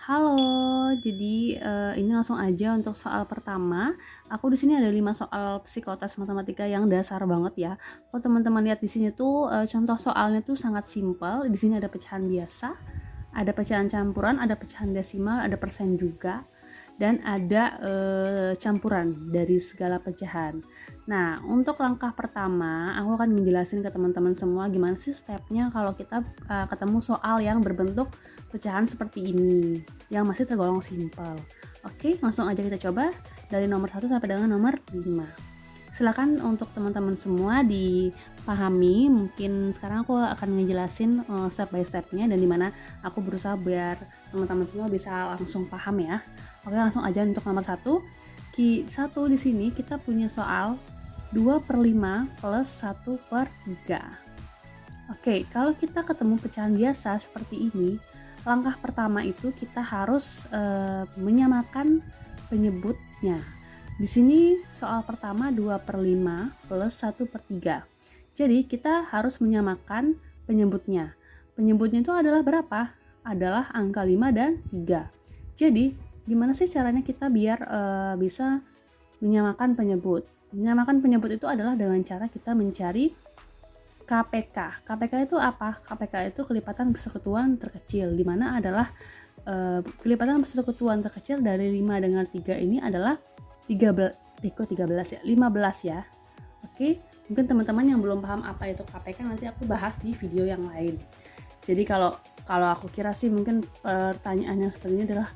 Halo, jadi ini langsung aja untuk soal pertama. Aku di sini ada 5 soal psikotes matematika yang dasar banget ya. Kalau teman-teman lihat di sini tuh contoh soalnya tuh sangat simpel. Di sini ada pecahan biasa, ada pecahan campuran, ada pecahan desimal, ada persen juga, dan ada campuran dari segala pecahan. Nah, untuk langkah pertama, aku akan menjelasin ke teman-teman semua gimana sih stepnya kalau kita ketemu soal yang berbentuk pecahan seperti ini, yang masih tergolong simpel. Oke, langsung aja kita coba dari nomor 1 sampai dengan nomor 5. Silakan untuk teman-teman semua dipahami. Mungkin sekarang aku akan ngejelasin step by stepnya dan dimana aku berusaha biar teman-teman semua bisa langsung paham ya. Oke, langsung aja untuk nomor 1. Satu di sini kita punya soal 2/5 plus 1/3. Oke, kalau kita ketemu pecahan biasa seperti ini, langkah pertama itu kita harus menyamakan penyebutnya. Di sini soal pertama 2/5 plus 1/3. Jadi kita harus menyamakan penyebutnya. Penyebutnya itu adalah berapa? Adalah angka 5 dan 3. Jadi gimana sih caranya kita biar bisa menyamakan penyebut? Menyamakan penyebut itu adalah dengan cara kita mencari KPK. KPK itu apa? KPK itu kelipatan persekutuan terkecil, di mana adalah kelipatan persekutuan terkecil dari 5 dengan 3 ini adalah 15 ya. Oke, mungkin teman-teman yang belum paham apa itu KPK nanti aku bahas di video yang lain. Jadi kalau aku kira sih mungkin pertanyaannya seperti ini adalah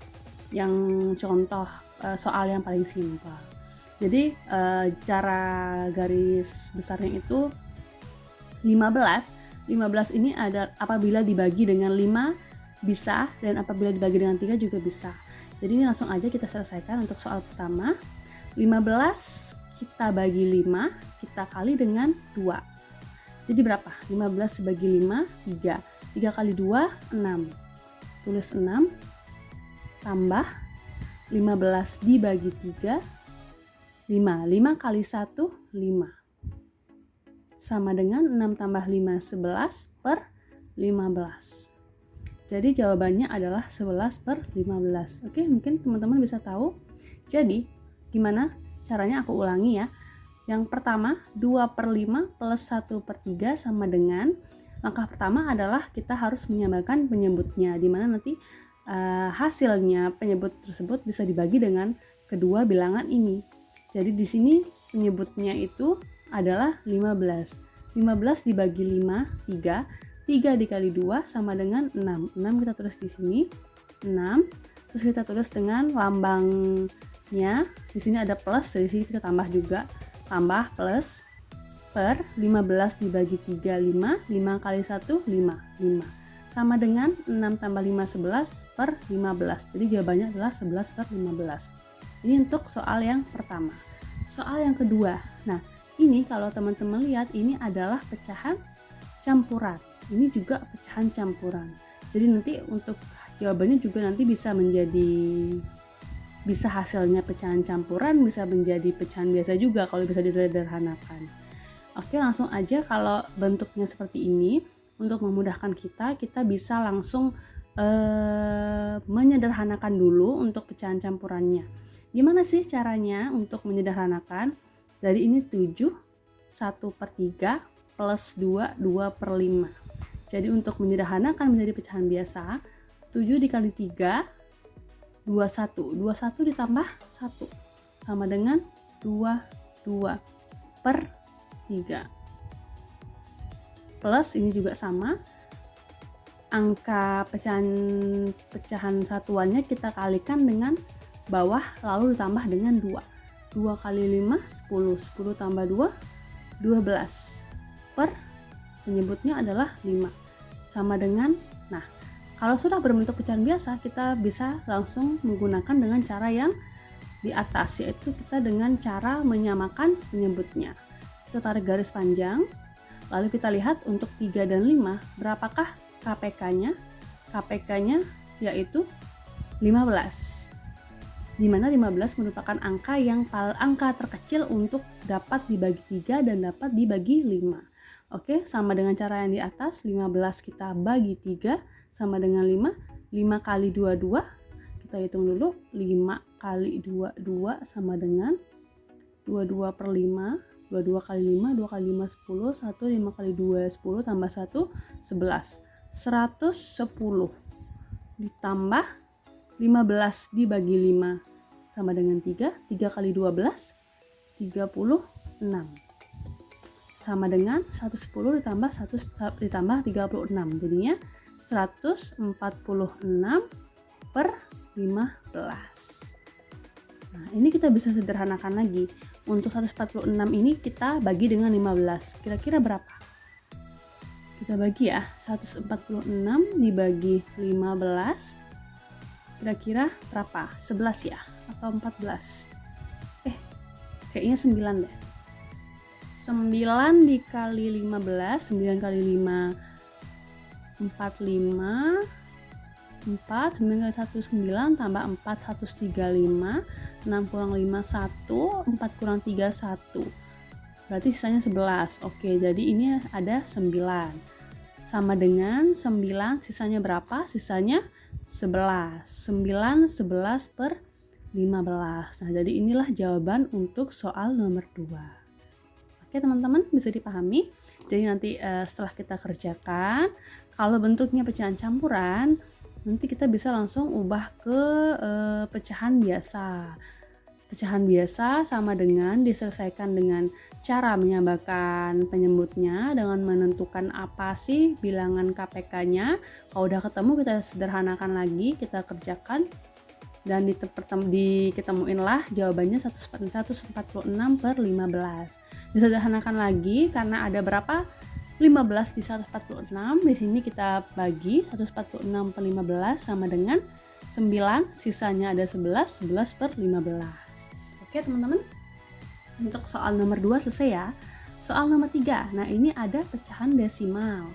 yang contoh soal yang paling simpel. Jadi cara garis besarnya itu 15 ini ada apabila dibagi dengan 5 bisa, dan apabila dibagi dengan 3 juga bisa. Jadi ini langsung aja kita selesaikan untuk soal pertama. 15 kita bagi 5, kita kali dengan 2. Jadi berapa? 15 bagi 5, 3. 3 kali 2, 6. Tulis 6, tambah 15 dibagi 3, 5. 5 kali 1, 5. Sama dengan 6 tambah 5, 11/15. Jadi jawabannya adalah 11/15. Oke, mungkin teman-teman bisa tahu. Jadi, gimana caranya? Aku ulangi ya. Yang pertama, 2/5 plus 1/3 sama dengan, langkah pertama adalah kita harus menyamakan penyebutnya, di mana nanti hasilnya penyebut tersebut bisa dibagi dengan kedua bilangan ini. Jadi di sini penyebutnya itu adalah 15. 15 dibagi 5, 3. 3 dikali 2 sama dengan 6. 6 kita tulis di sini. 6. Terus kita tulis dengan lambangnya. Di sini ada plus, dari sini kita tambah juga. Tambah plus per 15 dibagi 3, 5. 5 kali 1, 5. 5. Sama dengan 6 tambah 5, 11/15. Jadi jawabannya adalah 11/15. Ini untuk soal yang pertama. Soal yang kedua. Nah, ini kalau teman-teman lihat, ini adalah pecahan campuran. Ini juga pecahan campuran. Jadi nanti untuk jawabannya juga nanti bisa hasilnya pecahan campuran, bisa menjadi pecahan biasa juga kalau bisa disederhanakan. Oke, langsung aja kalau bentuknya seperti ini, untuk memudahkan kita bisa langsung menyederhanakan dulu untuk pecahan campurannya. Gimana sih caranya untuk menyederhanakan? Dari ini 7, 1/3 plus 2, 2/5. Jadi untuk menyederhanakan menjadi pecahan biasa, 7 dikali 3, 21. 21 ditambah 1 sama dengan 22/3. Plus ini juga sama, angka pecahan satuannya kita kalikan dengan bawah lalu ditambah dengan 2. 2 kali 5, 10. 10 tambah 2, 12. Per penyebutnya adalah 5. Sama dengan, nah, kalau sudah berbentuk pecahan biasa, kita bisa langsung menggunakan dengan cara yang di atas, yaitu kita dengan cara menyamakan penyebutnya. Kita tarik garis panjang, lalu kita lihat untuk 3 dan 5, berapakah KPK-nya? KPK-nya yaitu 15. Di mana 15 merupakan angka terkecil untuk dapat dibagi 3 dan dapat dibagi 5. Oke, sama dengan cara yang di atas, 15 kita bagi 3 sama dengan 5. 5 kali 2, 2. Kita hitung dulu, 5 kali 2, 2 sama dengan 22 per 5, 22 kali 5, 2 kali 5, 10, 1, 5 kali 2, 10, tambah 1, 11. 110 ditambah 15 dibagi 5 sama dengan 3, 3 kali 12, 36. Sama dengan 110 ditambah 36, jadinya 146 per 15. Nah, ini kita bisa sederhanakan lagi. Untuk 146 ini kita bagi dengan 15. Kira-kira berapa? Kita bagi ya, 146 dibagi 15. Kira-kira berapa? 11 ya? Atau 14? Kayaknya 9 deh. 9 dikali 15, 9 kali 5, 45, 4, 9 kali 1, 9, tambah 4, 135, 6 kurang 5, 1, 4 kurang 3, 1. Berarti sisanya 11. Oke, jadi ini ada 9. Sama dengan 9, sisanya berapa? Sisanya 11. 9, 11 per 15. Nah, jadi inilah jawaban untuk soal nomor 2. Oke teman-teman, bisa dipahami? Jadi nanti setelah kita kerjakan, kalau bentuknya pecahan campuran, nanti kita bisa langsung ubah ke pecahan biasa. Pecahan biasa sama dengan diselesaikan dengan cara menyamakan penyebutnya dengan menentukan apa sih bilangan KPK-nya. Kalau udah ketemu, kita sederhanakan lagi, kita kerjakan, dan diketemuinlah jawabannya 146 per 15. Disederhanakan lagi karena ada berapa? 15 di 146. Di sini kita bagi 146 per 15 sama dengan 9, sisanya ada 11, 11 per 15. Oke teman-teman, untuk soal nomor 2 selesai ya. Soal nomor 3, nah ini ada pecahan desimal.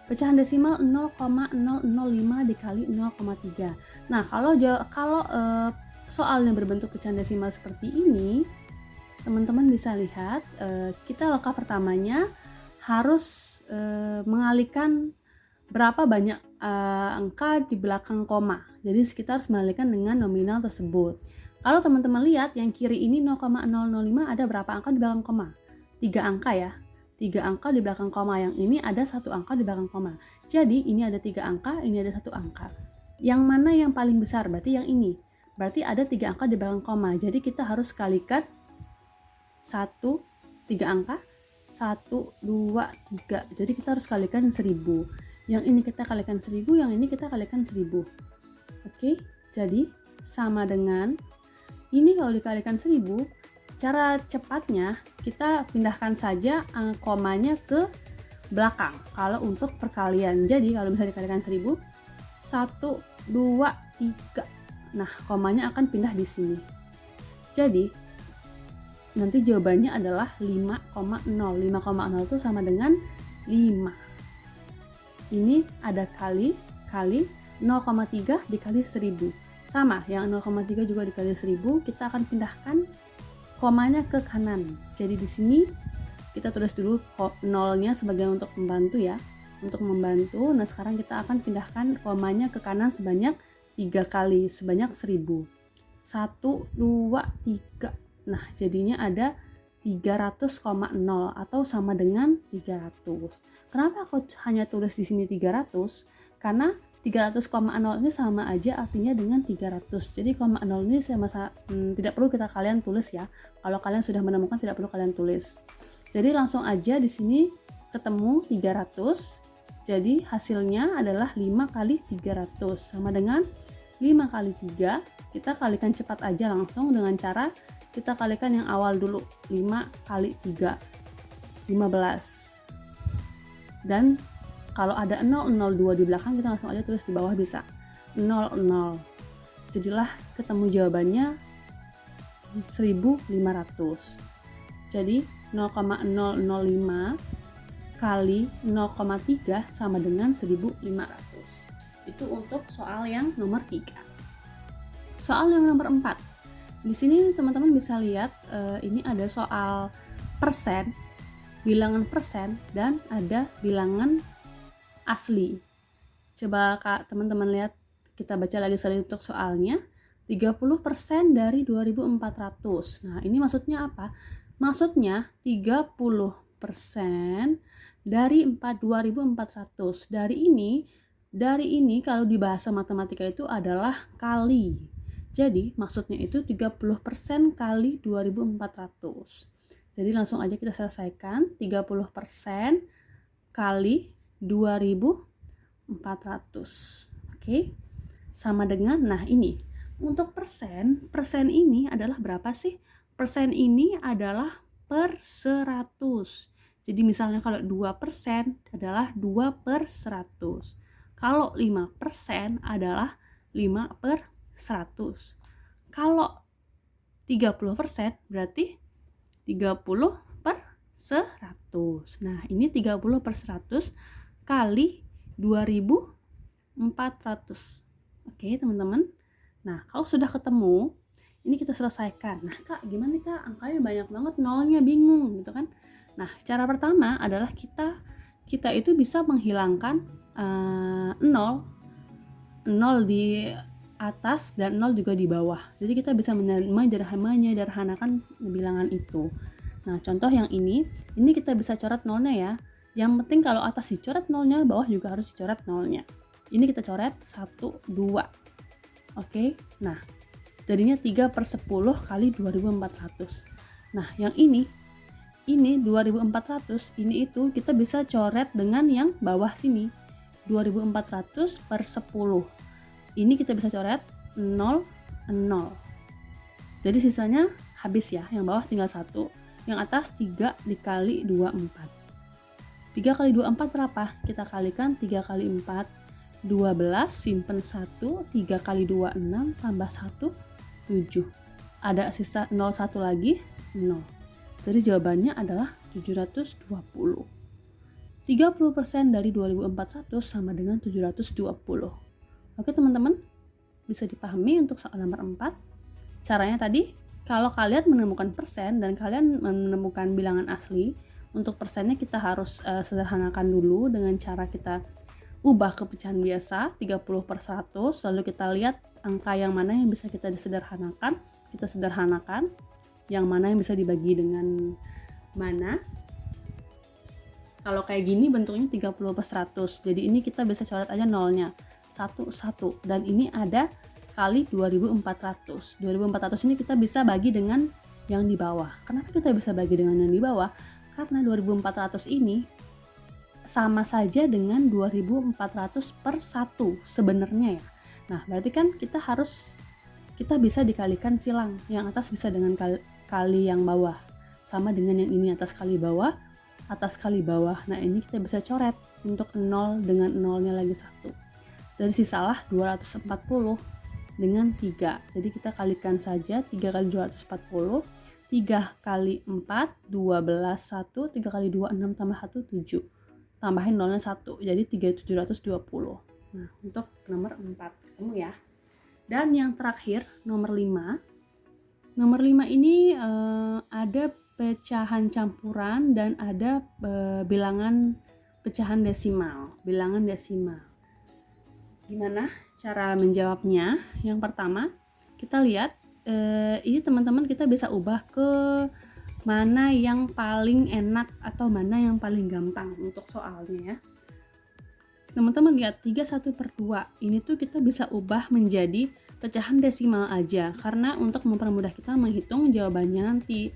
Pecahan desimal 0,005 dikali 0,3. Nah, kalau soalnya berbentuk pecahan desimal seperti ini, teman-teman bisa lihat, kita langkah pertamanya harus mengalihkan berapa banyak angka di belakang koma. Jadi kita harus mengalihkan dengan nominal tersebut. Kalau teman-teman lihat yang kiri ini 0,005 ada berapa angka di belakang koma? 3 angka ya. 3 angka di belakang koma, yang ini ada 1 angka di belakang koma. Jadi ini ada 3 angka, ini ada 1 angka. Yang mana yang paling besar? Berarti yang ini. Berarti ada 3 angka di belakang koma. Jadi kita harus kalikan 1, 3 angka, 1, 2, 3. Jadi kita harus kalikan 1000. Yang ini kita kalikan 1000, yang ini kita kalikan 1000. Oke, jadi sama dengan ini kalau dikalikan 1000, cara cepatnya kita pindahkan saja komanya ke belakang kalau untuk perkalian. Jadi kalau bisa dikalikan 1000, 1, 2, 3. Nah, komanya akan pindah di sini. Jadi nanti jawabannya adalah 5,0. 5,0 itu sama dengan 5. Ini ada kali 0,3 dikali 1000. Sama, yang 0,3 juga dikali 1000, kita akan pindahkan komanya ke kanan. Jadi di sini kita tulis dulu nolnya sebagai untuk membantu ya. Untuk membantu, nah sekarang kita akan pindahkan komanya ke kanan sebanyak 3 kali, sebanyak 1000. 1, 2, 3. Nah, jadinya ada 300,0 atau sama dengan 300. Kenapa aku hanya tulis di sini 300? Karena 300,0 ini sama aja artinya dengan 300. Jadi 0 ini tidak perlu kalian tulis ya. Kalau kalian sudah menemukan, tidak perlu kalian tulis. Jadi langsung aja di sini ketemu 300. Jadi hasilnya adalah 5 kali 300 sama dengan 5 kali 3. Kita kalikan cepat aja langsung dengan cara kita kalikan yang awal dulu. 5 kali 3, 15. Dan kalau ada 002 di belakang, kita langsung aja tulis di bawah bisa 00. Jadilah ketemu jawabannya 1500. Jadi 0,005 kali 0,3 sama dengan 1500. Itu untuk soal yang nomor 3. Soal yang nomor 4. Di sini teman-teman bisa lihat ini ada soal persen, bilangan persen, dan ada bilangan asli. Coba teman-teman lihat, kita baca lagi sekali untuk soalnya. 30% dari 2.400. Nah, ini maksudnya apa? Maksudnya 30% dari 2.400. Dari ini kalau di bahasa matematika itu adalah kali. Jadi, maksudnya itu 30% kali 2.400. Jadi, langsung aja kita selesaikan. 30% kali 2.400. Oke? Sama dengan, nah ini. Untuk persen ini adalah berapa sih? Persen ini adalah per 100. Jadi misalnya kalau 2% adalah 2 per 100. Kalau 5% adalah 5 per 100. Kalau 30% berarti 30 per 100. Nah, ini 30 per 100 kali 2.400. Oke, teman-teman. Nah, kalau sudah ketemu, ini kita selesaikan. Nah, Kak, gimana nih, Kak? Angkanya banyak banget, nolnya bingung gitu kan. Nah, cara pertama adalah kita itu bisa menghilangkan 0 di atas dan 0 juga di bawah. Jadi kita bisa menyederhanakan bilangan itu. Nah, contoh yang ini kita bisa coret nolnya ya. Yang penting kalau atas dicoret nolnya, bawah juga harus dicoret nolnya. Ini kita coret 1, 2. Oke, nah jadinya 3 per 10 kali 2.400. Nah, yang ini 2.400, ini itu kita bisa coret dengan yang bawah sini. 2.400 per 10. Ini kita bisa coret 0, 0. Jadi sisanya habis ya, yang bawah tinggal 1. Yang atas 3 dikali 24. 3 kali 24 berapa? Kita kalikan 3 kali 4. 12, simpen 1, 3 kali 2, 6, tambah 1, 7. Ada sisa 01 lagi, 0. Jadi jawabannya adalah 720. 30% dari 2.400 sama dengan 720. Oke teman-teman, bisa dipahami untuk soal nomor 4. Caranya tadi, kalau kalian menemukan persen dan kalian menemukan bilangan asli, untuk persennya kita harus sederhanakan dulu dengan cara kita ubah ke pecahan biasa 30 per 100, lalu kita lihat angka yang mana yang bisa kita sederhanakan, yang mana yang bisa dibagi dengan mana. Kalau kayak gini bentuknya 30 per 100, jadi ini kita bisa coret aja nolnya 1, 1, dan ini ada kali 2.400. 2.400 ini kita bisa bagi dengan yang di bawah. Kenapa kita bisa bagi dengan yang di bawah? Karena 2.400 ini sama saja dengan 2.400 per 1 sebenarnya ya. Nah, berarti kan kita bisa dikalikan silang. Yang atas bisa dengan kali yang bawah. Sama dengan yang ini, atas kali bawah. Nah, ini kita bisa coret untuk 0 dengan 0-nya lagi 1. Dari sisalah 240 dengan 3. Jadi kita kalikan saja 3 kali 240. 3 kali 4, 12, 1. 3 kali 2, 6 tambah 1, 7. Tambahin nolnya 1, jadi 3.720. Nah, untuk nomor 4 ketemu ya. Dan yang terakhir nomor 5. Nomor 5 ini ada pecahan campuran dan ada bilangan pecahan desimal. Gimana cara menjawabnya? Yang pertama, kita lihat ini teman-teman kita bisa ubah ke mana yang paling enak atau mana yang paling gampang untuk soalnya ya. Teman-teman lihat 31/2 ini tuh kita bisa ubah menjadi pecahan desimal aja karena untuk mempermudah kita menghitung jawabannya nanti.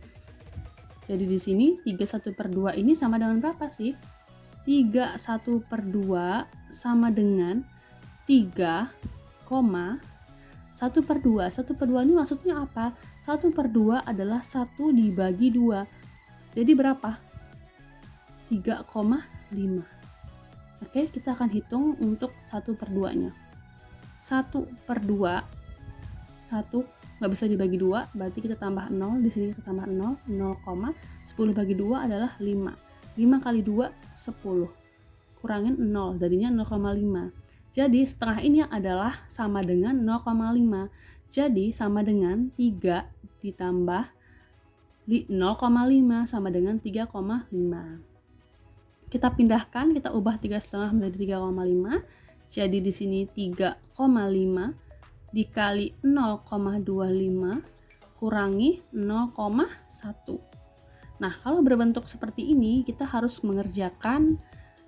Jadi di sini 31/2 ini sama dengan berapa sih? 31/2 sama dengan 3,1/2. 1/2 ini maksudnya apa? 1/2 adalah 1 dibagi 2. Jadi berapa? 3,5. Oke, kita akan hitung untuk 1/2-nya. 1/2, 1 nggak bisa dibagi 2, berarti kita tambah 0, di sini kita tambah 0, 10 bagi 2 adalah 5. 5 kali 2, 10. Kurangin 0, jadinya 0,5. Jadi setengah ini adalah sama dengan 0,5. Jadi sama dengan 3 ditambah 0,5 sama dengan 3,5. Kita pindahkan, kita ubah 3,5 menjadi 3,5. Jadi di sini 3,5 dikali 0,25 kurangi 0,1. Nah, kalau berbentuk seperti ini, kita harus mengerjakan,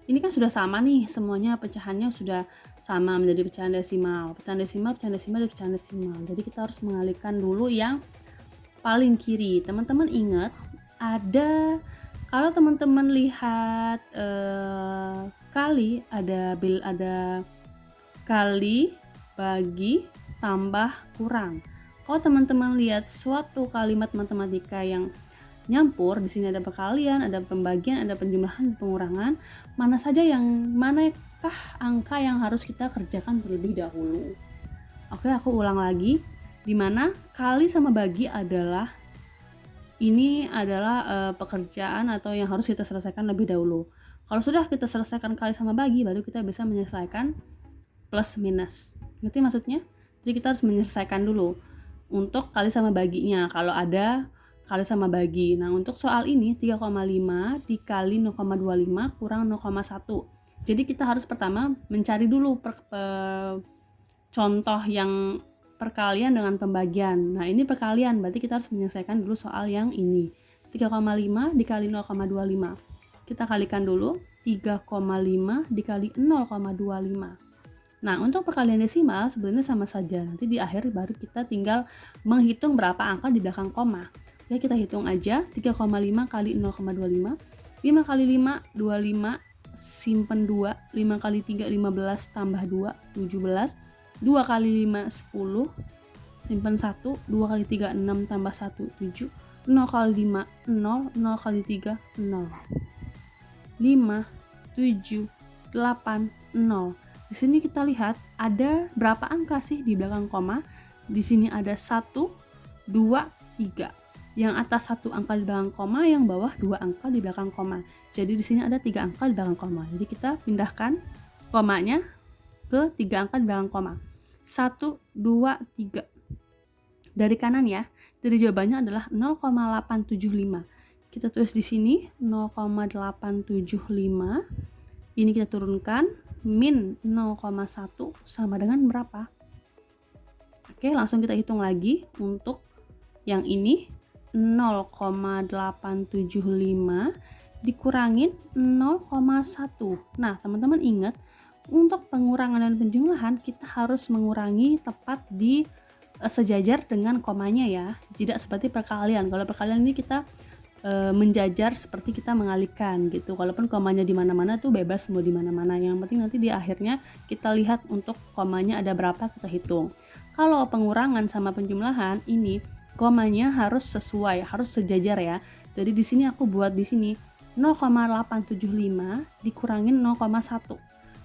ini kan sudah sama nih, semuanya pecahannya sudah sama menjadi pecahan desimal. Pecahan desimal, pecahan desimal, dan pecahan desimal. Jadi kita harus mengalihkan dulu yang paling kiri. Teman-teman ingat, kalau teman-teman lihat kali, ada kali, bagi, tambah, kurang. Kalau teman-teman lihat suatu kalimat matematika yang nyampur, di sini ada perkalian, ada pembagian, ada penjumlahan, pengurangan, manakah angka yang harus kita kerjakan terlebih dahulu? Oke, aku ulang lagi. Di mana kali sama bagi adalah pekerjaan atau yang harus kita selesaikan lebih dahulu. Kalau sudah kita selesaikan kali sama bagi, baru kita bisa menyelesaikan plus minus. Ngerti maksudnya? Jadi kita harus menyelesaikan dulu untuk kali sama baginya kalau ada kali sama bagi. Nah, untuk soal ini 3,5 dikali 0,25 kurang 0,1. Jadi kita harus pertama mencari dulu contoh yang perkalian dengan pembagian. Nah, ini perkalian, berarti kita harus menyelesaikan dulu soal yang ini. 3,5 dikali 0,25. Kita kalikan dulu, 3,5 dikali 0,25. Nah, untuk perkalian desimal sebenarnya sama saja. Nanti di akhir baru kita tinggal menghitung berapa angka di belakang koma. Ya, kita hitung aja, 3,5 kali 0,25. 5 kali 5, 25, simpen 2. 5 kali 3, 15, tambah 2, 17. 2 kali 5, 10, simpen 1. 2 kali 3, 6, tambah 1, 7. 0 kali 5, 0. 0 kali 3, 0. 5, 7, 8, 0. Di sini kita lihat ada berapa angka sih di belakang koma. Di sini ada 1, 2, 3. Yang atas 1 angka di belakang koma, yang bawah 2 angka di belakang koma. Jadi di sini ada 3 angka di belakang koma. Jadi kita pindahkan komanya ke 3 angka di belakang koma. 1, 2, 3. Dari kanan ya. Jadi jawabannya adalah 0,875. Kita tulis di sini 0,875. Ini kita turunkan, min 0,1 sama dengan berapa? Oke, langsung kita hitung lagi. Untuk yang ini 0,875 dikurangin 0,1. Nah, teman-teman ingat, untuk pengurangan dan penjumlahan kita harus mengurangi tepat di sejajar dengan komanya ya. Tidak seperti perkalian. Kalau perkalian ini kita menjajar seperti kita mengalihkan gitu. Walaupun komanya di mana-mana tuh bebas mau di mana-mana. Yang penting nanti di akhirnya kita lihat untuk komanya ada berapa, kita hitung. Kalau pengurangan sama penjumlahan ini komanya harus sesuai, harus sejajar ya. Jadi di sini aku buat di sini 0,875 dikurangin 0,1.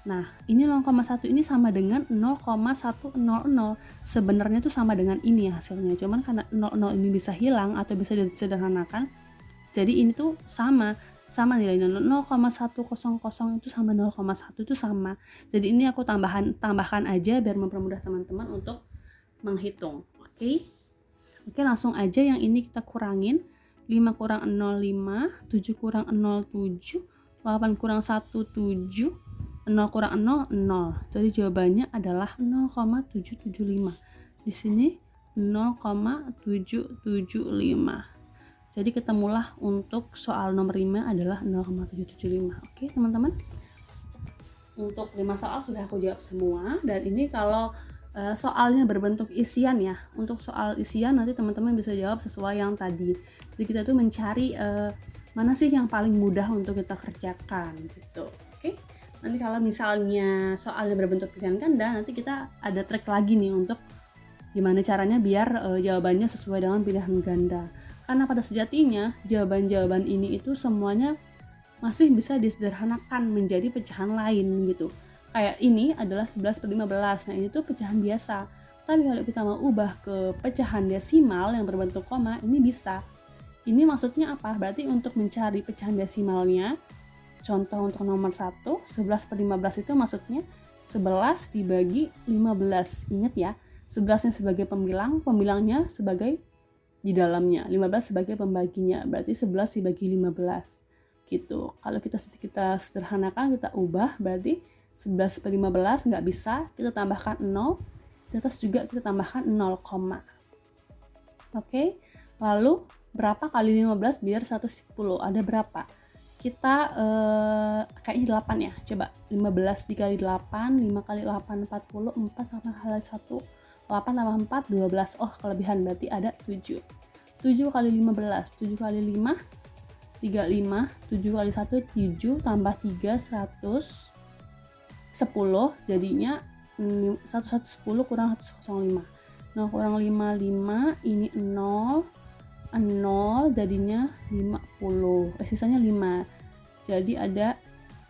Nah, ini 0,1 ini sama dengan 0,100. Sebenarnya tuh sama dengan ini hasilnya. Cuman karena 00 ini bisa hilang atau bisa disederhanakan, jadi ini tuh sama nilainya. 0,100 itu sama 0,1 itu sama. Jadi ini aku tambahkan aja biar mempermudah teman-teman untuk menghitung. Oke, langsung aja yang ini kita kurangin. 5 kurang 0, 5. 7 kurang 0, 7. 8 kurang 1, 7. 0 kurang 0, 0. Jadi jawabannya adalah 0,775. Di sini 0,775. Jadi ketemulah untuk soal nomor 5 adalah 0,775. Oke, teman-teman. Untuk 5 soal sudah aku jawab semua. Dan ini kalau soalnya berbentuk isian ya. Untuk soal isian nanti teman-teman bisa jawab sesuai yang tadi. Jadi kita tuh mencari mana sih yang paling mudah untuk kita kerjakan gitu. Oke. Nanti kalau misalnya soalnya berbentuk pilihan ganda, nanti kita ada trik lagi nih untuk gimana caranya biar jawabannya sesuai dengan pilihan ganda. Karena pada sejatinya jawaban-jawaban ini itu semuanya masih bisa disederhanakan menjadi pecahan lain gitu. Kayak ini adalah 11/15. Nah, ini tuh pecahan biasa. Tapi kalau kita mau ubah ke pecahan desimal yang berbentuk koma, ini bisa. Ini maksudnya apa? Berarti untuk mencari pecahan desimalnya, contoh untuk nomor 1, 11/15 itu maksudnya 11 dibagi 15. Ingat ya, 11-nya sebagai pembilang, pembilangnya sebagai di dalamnya, 15 sebagai pembaginya, berarti 11 dibagi 15 gitu. Kalau kita sederhanakan, kita ubah, berarti 11/15 nggak bisa, kita tambahkan 0, di atas juga kita tambahkan 0, oke. Lalu berapa kali 15 biar 110? Ada berapa? Kita kayaknya 8 ya. Coba 15 dikali 8, 5 kali 8 40, 4 tambah 1, 8 tambah 4 12. Oh, kelebihan berarti ada 7. 7 kali 15, 7 kali 5 35, 7 kali 1 7 tambah 3 110, jadinya 110 kurang 105. Nah, kurang 55, ini 0 jadinya 50. Sisanya 5. Jadi ada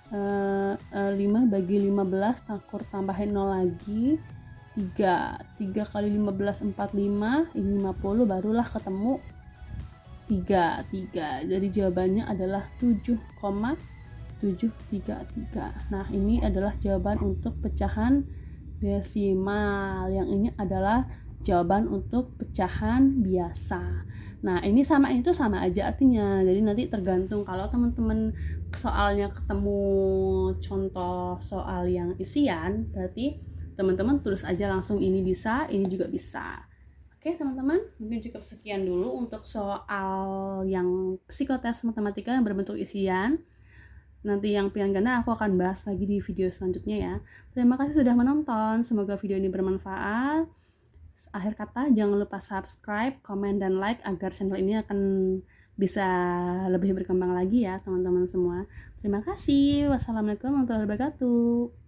5 bagi 15 tambahin 0 lagi 3 kali 15 45, ini 50, barulah ketemu 3. Jadi jawabannya adalah 7,733. Nah, ini adalah jawaban untuk pecahan desimal. Yang ini adalah jawaban untuk pecahan biasa. Nah, ini sama itu sama aja artinya. Jadi nanti tergantung kalau teman-teman soalnya ketemu contoh soal yang isian, berarti teman-teman tulis aja langsung ini bisa, ini juga bisa. Oke teman-teman, mungkin cukup sekian dulu untuk soal yang psikotes matematika yang berbentuk isian. Nanti yang pilihan ganda aku akan bahas lagi di video selanjutnya ya. Terima kasih sudah menonton, semoga video ini bermanfaat. Akhir kata, jangan lupa subscribe, komen, dan like agar channel ini akan bisa lebih berkembang lagi ya teman-teman semua. Terima kasih. Wassalamualaikum warahmatullahi wabarakatuh.